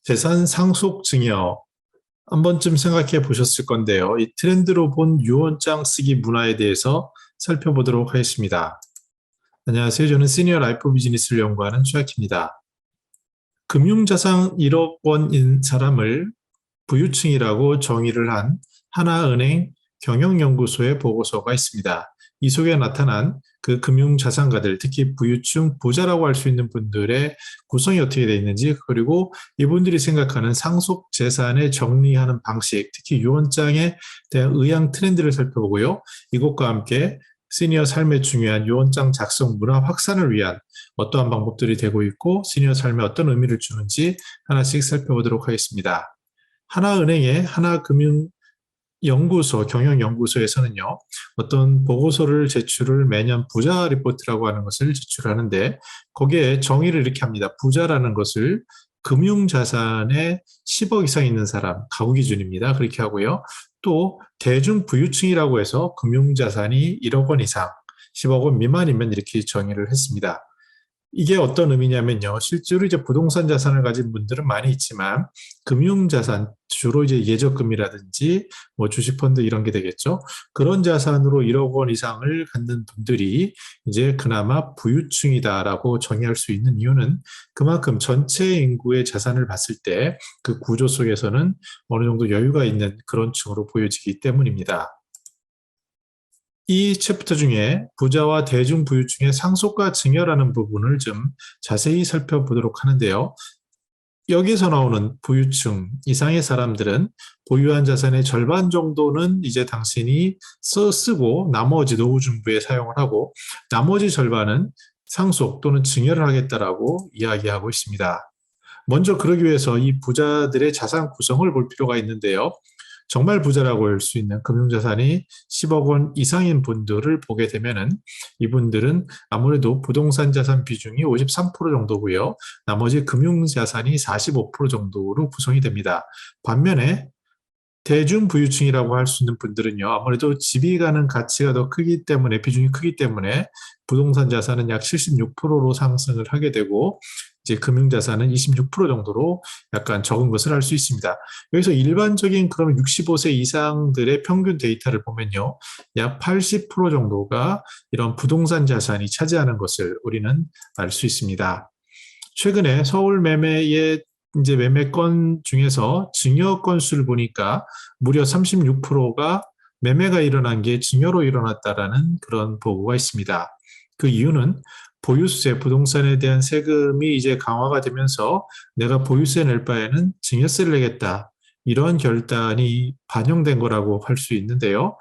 재산 상속 증여 한 번쯤 생각해 보셨을 건데요. 이 트렌드로 본 유언장 쓰기 문화에 대해서 살펴보도록 하겠습니다. 안녕하세요. 저는 시니어 라이프 비즈니스를 연구하는 최학입니다. 금융자산 1억 원인 사람을 부유층이라고 정의를 한 하나은행 경영연구소의 보고서가 있습니다. 이 속에 나타난 그 금융자산가들, 특히 부유층 부자라고 할 수 있는 분들의 구성이 어떻게 되어 있는지, 그리고 이분들이 생각하는 상속 재산을 정리하는 방식, 특히 유언장에 대한 의향 트렌드를 살펴보고요. 이것과 함께 시니어 삶에 중요한 유언장 작성 문화 확산을 위한 어떠한 방법들이 되고 있고 시니어 삶에 어떤 의미를 주는지 하나씩 살펴보도록 하겠습니다. 하나은행의 하나금융연구소, 경영연구소에서는요, 어떤 보고서를 제출을 매년 부자 리포트라고 하는 것을 제출하는데, 거기에 정의를 이렇게 합니다. 부자라는 것을 금융자산의 10억 이상 있는 사람, 가구 기준입니다. 그렇게 하고요. 또 대중부유층이라고 해서 금융자산이 1억 원 이상, 10억 원 미만이면 이렇게 정의를 했습니다. 이게 어떤 의미냐면요. 실제로 이제 부동산 자산을 가진 분들은 많이 있지만 금융자산, 주로 이제 예적금이라든지 뭐 주식펀드 이런 게 되겠죠. 그런 자산으로 1억 원 이상을 갖는 분들이 이제 그나마 부유층이다라고 정의할 수 있는 이유는 그만큼 전체 인구의 자산을 봤을 때 그 구조 속에서는 어느 정도 여유가 있는 그런 층으로 보여지기 때문입니다. 이 챕터 중에 부자와 대중부유층의 상속과 증여라는 부분을 좀 자세히 살펴보도록 하는데요. 여기서 나오는 부유층 이상의 사람들은 보유한 자산의 절반 정도는 이제 당신이 쓰고 나머지 노후준비에 사용을 하고 나머지 절반은 상속 또는 증여를 하겠다라고 이야기하고 있습니다. 먼저 그러기 위해서 이 부자들의 자산 구성을 볼 필요가 있는데요. 정말 부자라고 할 수 있는 금융자산이 10억 원 이상인 분들을 보게 되면은 이분들은 아무래도 부동산 자산 비중이 53% 정도고요. 나머지 금융자산이 45% 정도로 구성이 됩니다. 반면에 대중부유층이라고 할 수 있는 분들은요, 아무래도 집이 가는 가치가 더 크기 때문에, 비중이 크기 때문에 부동산 자산은 약 76%로 상승을 하게 되고, 이제 금융자산은 26% 정도로 약간 적은 것을 알 수 있습니다. 여기서 일반적인 그럼 65세 이상들의 평균 데이터를 보면요, 약 80% 정도가 이런 부동산 자산이 차지하는 것을 우리는 알 수 있습니다. 최근에 서울 매매의 이제 매매건 중에서 증여 건수를 보니까 무려 36%가 매매가 일어난 게 증여로 일어났다라는 그런 보고가 있습니다. 그 이유는 보유세, 부동산에 대한 세금이 이제 강화가 되면서 내가 보유세 낼 바에는 증여세를 내겠다. 이런 결단이 반영된 거라고 할 수 있는데요.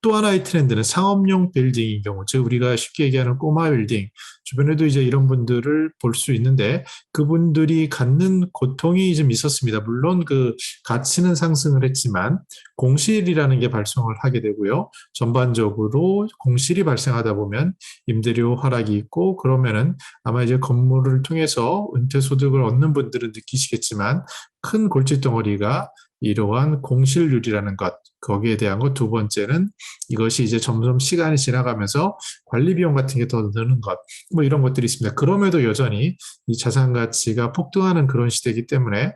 또 하나의 트렌드는 상업용 빌딩인 경우, 즉 우리가 쉽게 얘기하는 꼬마 빌딩, 주변에도 이제 이런 분들을 볼 수 있는데 그분들이 갖는 고통이 좀 있었습니다. 물론 그 가치는 상승을 했지만 공실이라는 게 발생을 하게 되고요. 전반적으로 공실이 발생하다 보면 임대료 하락이 있고 그러면은 아마 이제 건물을 통해서 은퇴 소득을 얻는 분들은 느끼시겠지만 큰 골칫덩어리가 이러한 공실률이라는 것, 거기에 대한 것. 두 번째는 이것이 이제 점점 시간이 지나가면서 관리 비용 같은 게 더 느는 것, 뭐 이런 것들이 있습니다. 그럼에도 여전히 이 자산 가치가 폭등하는 그런 시대이기 때문에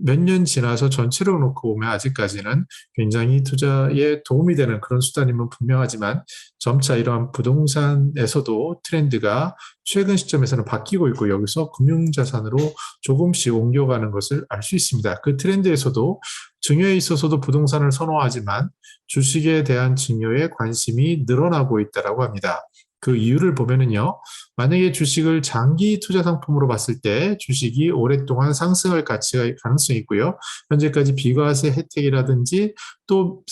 몇 년 지나서 전체로 놓고 보면 아직까지는 굉장히 투자에 도움이 되는 그런 수단임은 분명하지만 점차 이러한 부동산에서도 트렌드가 최근 시점에서는 바뀌고 있고 여기서 금융자산으로 조금씩 옮겨가는 것을 알 수 있습니다. 그 트렌드에서도 증여에 있어서도 부동산을 선호하지만 주식에 대한 증여에 관심이 늘어나고 있다고 합니다. 그 이유를 보면은요, 만약에 주식을 장기 투자 상품으로 봤을 때 주식이 오랫동안 상승할 가치가 가능성이 있고요. 현재까지 비과세 혜택이라든지 또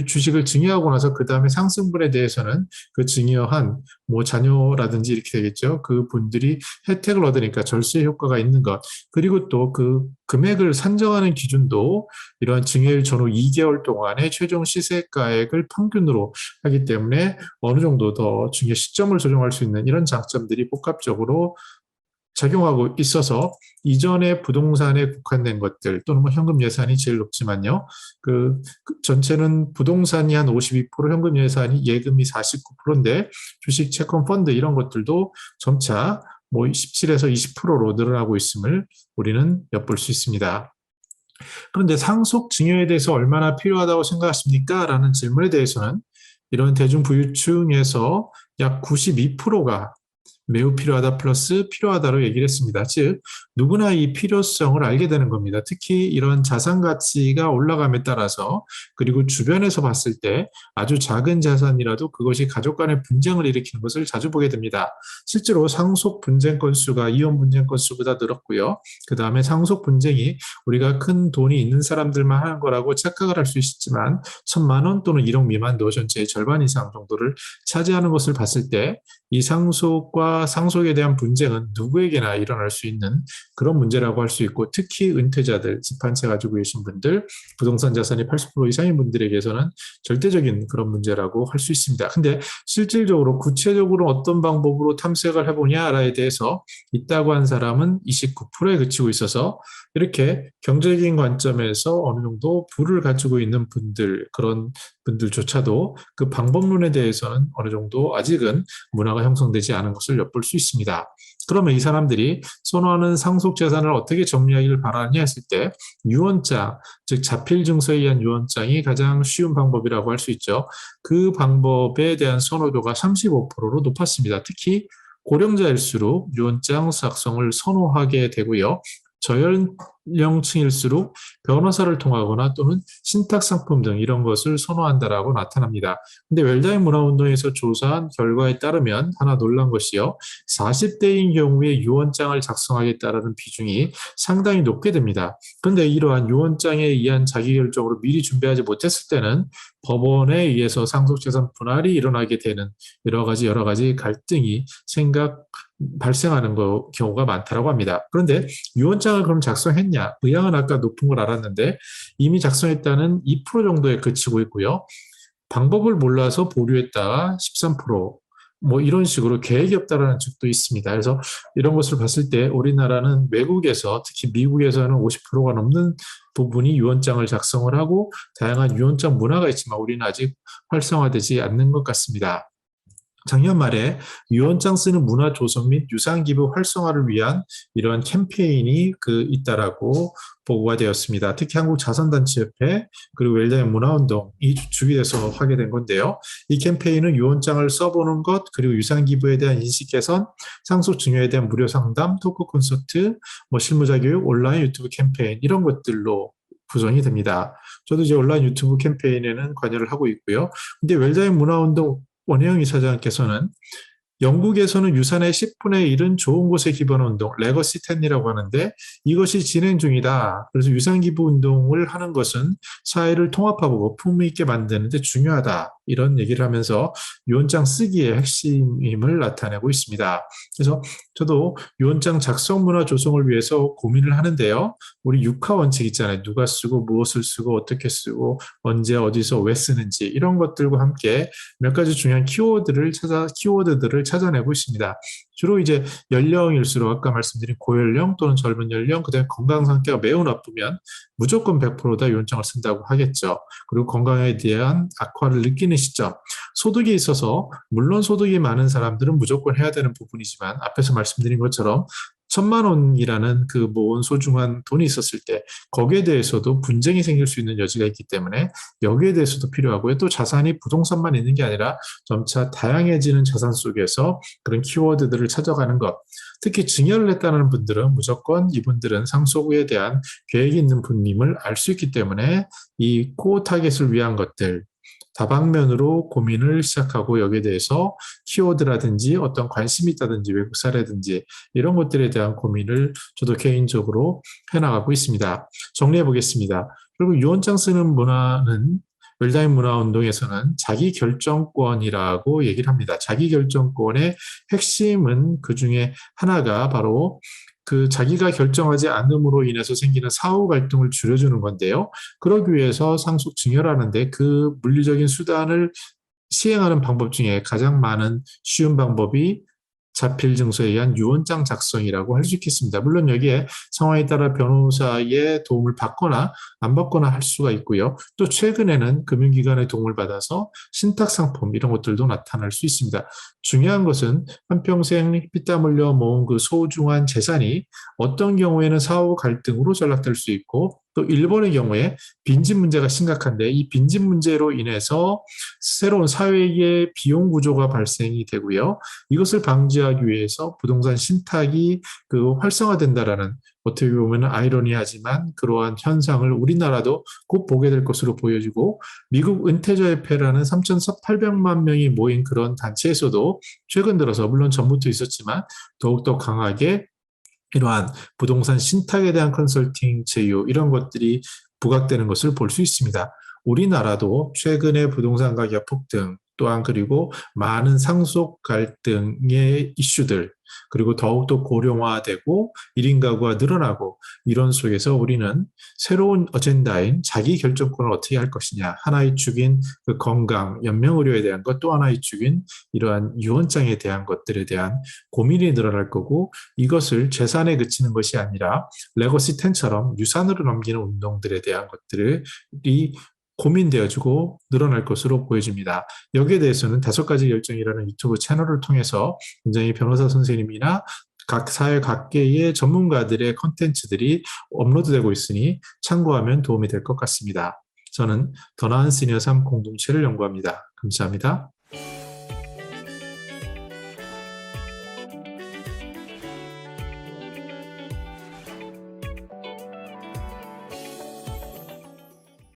주식을 증여하고 나서 그 다음에 상승분에 대해서는 그 증여한 뭐 자녀라든지 이렇게 되겠죠. 그 분들이 혜택을 얻으니까 절세 효과가 있는 것. 그리고 또 그 금액을 산정하는 기준도 이러한 증여일 전후 2개월 동안의 최종 시세가액을 평균으로 하기 때문에 어느 정도 더 증여 시점을 조정할 수 있는 이런 장점들이 복합적으로 작용하고 있어서 이전에 부동산에 국한된 것들 또는 뭐 현금 예산이 제일 높지만요. 그 전체는 부동산이 한 52%, 현금 예산이 예금이 49%인데 주식 채권 펀드 이런 것들도 점차 뭐 17에서 20%로 늘어나고 있음을 우리는 엿볼 수 있습니다. 그런데 상속 증여에 대해서 얼마나 필요하다고 생각하십니까? 라는 질문에 대해서는 이런 대중부유층에서 약 92%가 매우 필요하다 플러스 필요하다로 얘기를 했습니다. 즉, 누구나 이 필요성을 알게 되는 겁니다. 특히 이런 자산 가치가 올라감에 따라서 그리고 주변에서 봤을 때 아주 작은 자산이라도 그것이 가족 간의 분쟁을 일으키는 것을 자주 보게 됩니다. 실제로 상속 분쟁 건수가 이혼 분쟁 건수보다 늘었고요. 그 다음에 상속 분쟁이 우리가 큰 돈이 있는 사람들만 하는 거라고 착각을 할 수 있지만 1,000만 원 또는 1억 미만도 전체의 절반 이상 정도를 차지하는 것을 봤을 때 이 상속과 상속에 대한 분쟁은 누구에게나 일어날 수 있는 그런 문제라고 할 수 있고 특히 은퇴자들, 집 한 채 가지고 계신 분들, 부동산 자산이 80% 이상인 분들에게서는 절대적인 그런 문제라고 할 수 있습니다. 근데 실질적으로 구체적으로 어떤 방법으로 탐색을 해보냐에 대해서 있다고 한 사람은 29%에 그치고 있어서 이렇게 경제적인 관점에서 어느 정도 부를 가지고 있는 분들, 그런 분들조차도 그 방법론에 대해서는 어느 정도 아직은 문화가 형성되지 않은 것을 엿볼 수 있습니다. 그러면 이 사람들이 선호하는 상속 재산을 어떻게 정리하기를 바라느냐 했을 때 유언장, 즉 자필 증서에 의한 유언장이 가장 쉬운 방법이라고 할 수 있죠. 그 방법에 대한 선호도가 35%로 높았습니다. 특히 고령자일수록 유언장 작성을 선호하게 되고요. 저연령층일수록 변호사를 통하거나 또는 신탁상품 등 이런 것을 선호한다라고 나타납니다. 근데 웰다인 문화운동에서 조사한 결과에 따르면 하나 놀란 것이요. 40대인 경우에 유언장을 작성하겠다라는 비중이 상당히 높게 됩니다. 그런데 이러한 유언장에 의한 자기결정으로 미리 준비하지 못했을 때는 법원에 의해서 상속재산 분할이 일어나게 되는 여러 가지 갈등이 발생하는 경우가 많다고 합니다. 그런데 유언장을 그럼 작성했냐? 의향은 아까 높은 걸 알았는데 이미 작성했다는 2% 정도에 그치고 있고요. 방법을 몰라서 보류했다가 13%, 뭐 이런 식으로 계획이 없다라는 측도 있습니다. 그래서 이런 것을 봤을 때 우리나라는 외국에서 특히 미국에서는 50%가 넘는 부분이 유언장을 작성을 하고 다양한 유언장 문화가 있지만 우리는 아직 활성화되지 않는 것 같습니다. 작년 말에 유언장 쓰는 문화 조성 및 유산 기부 활성화를 위한 이러한 캠페인이 있다라고 보고가 되었습니다. 특히 한국자선단체협회 그리고 웰다인 문화운동이 주축이 돼서 하게 된 건데요. 이 캠페인은 유언장을 써보는 것 그리고 유산 기부에 대한 인식 개선, 상속 증여에 대한 무료 상담, 토크 콘서트, 실무자 교육, 온라인 유튜브 캠페인 이런 것들로 구성이 됩니다. 저도 이제 온라인 유튜브 캠페인에는 관여를 하고 있고요. 근데 웰다인 문화운동 원혜영 이사장께서는 영국에서는 유산의 10분의 1은 좋은 곳에 기부하는 운동, 레거시 10이라고 하는데 이것이 진행 중이다. 그래서 유산 기부 운동을 하는 것은 사회를 통합하고 풍미 있게 만드는 데 중요하다. 이런 얘기를 하면서 유언장 쓰기의 핵심임을 나타내고 있습니다. 그래서 저도 유언장 작성 문화 조성을 위해서 고민을 하는데요. 우리 6하 원칙 있잖아요. 누가 쓰고 무엇을 쓰고 어떻게 쓰고 언제 어디서 왜 쓰는지 이런 것들과 함께 몇 가지 중요한 키워드들을 찾아내고 있습니다. 주로 이제 연령일수록 아까 말씀드린 고연령 또는 젊은 연령, 그다음에 건강 상태가 매우 나쁘면 무조건 100%다 유언장을 쓴다고 하겠죠. 그리고 건강에 대한 악화를 느끼는 시점, 소득이 있어서 물론 소득이 많은 사람들은 무조건 해야 되는 부분이지만 앞에서 말씀드린 것처럼 1,000만 원이라는 그 모은 소중한 돈이 있었을 때 거기에 대해서도 분쟁이 생길 수 있는 여지가 있기 때문에 여기에 대해서도 필요하고요. 또 자산이 부동산만 있는 게 아니라 점차 다양해지는 자산 속에서 그런 키워드들을 찾아가는 것. 특히 증여를 했다는 분들은 무조건 이분들은 상속에 대한 계획이 있는 분임을 알 수 있기 때문에 이 코어 타겟을 위한 것들 다방면으로 고민을 시작하고 여기에 대해서 키워드라든지 어떤 관심이 있다든지 외국 사례든지 이런 것들에 대한 고민을 저도 개인적으로 해나가고 있습니다. 정리해 보겠습니다. 그리고 유언장 쓰는 문화는 웰다인 문화운동에서는 자기결정권이라고 얘기를 합니다. 자기결정권의 핵심은 그 중에 하나가 바로 자기가 결정하지 않음으로 인해서 생기는 사후 갈등을 줄여주는 건데요. 그러기 위해서 상속 증여라는데 그 물리적인 수단을 시행하는 방법 중에 가장 많은 쉬운 방법이 자필 증서에 의한 유언장 작성이라고 할 수 있겠습니다. 물론 여기에 상황에 따라 변호사의 도움을 받거나 안 받거나 할 수가 있고요. 또 최근에는 금융기관의 도움을 받아서 신탁상품 이런 것들도 나타날 수 있습니다. 중요한 것은 한평생 피땀 흘려 모은 그 소중한 재산이 어떤 경우에는 사후 갈등으로 전락될 수 있고 또 일본의 경우에 빈집 문제가 심각한데 이 빈집 문제로 인해서 새로운 사회의 비용 구조가 발생이 되고요. 이것을 방지하기 위해서 부동산 신탁이 활성화된다라는 어떻게 보면 아이러니하지만 그러한 현상을 우리나라도 곧 보게 될 것으로 보여지고 미국 은퇴자협회라는 3,800만 명이 모인 그런 단체에서도 최근 들어서 물론 전부터 있었지만 더욱더 강하게 이러한 부동산 신탁에 대한 컨설팅 제휴 이런 것들이 부각되는 것을 볼 수 있습니다. 우리나라도 최근에 부동산 가격 폭등 또한 그리고 많은 상속 갈등의 이슈들 그리고 더욱더 고령화되고 1인 가구가 늘어나고 이런 속에서 우리는 새로운 어젠다인 자기 결정권을 어떻게 할 것이냐 하나의 축인 그 건강, 연명의료에 대한 것 또 하나의 축인 이러한 유언장에 대한 것들에 대한 고민이 늘어날 거고 이것을 재산에 그치는 것이 아니라 레거시 10처럼 유산으로 남기는 운동들에 대한 것들이 고민되어지고 늘어날 것으로 보여집니다. 여기에 대해서는 5가지 결정이라는 유튜브 채널을 통해서 굉장히 변호사 선생님이나 각 사회 각계의 전문가들의 컨텐츠들이 업로드되고 있으니 참고하면 도움이 될 것 같습니다. 저는 더 나은 시니어 삶 공동체를 연구합니다. 감사합니다.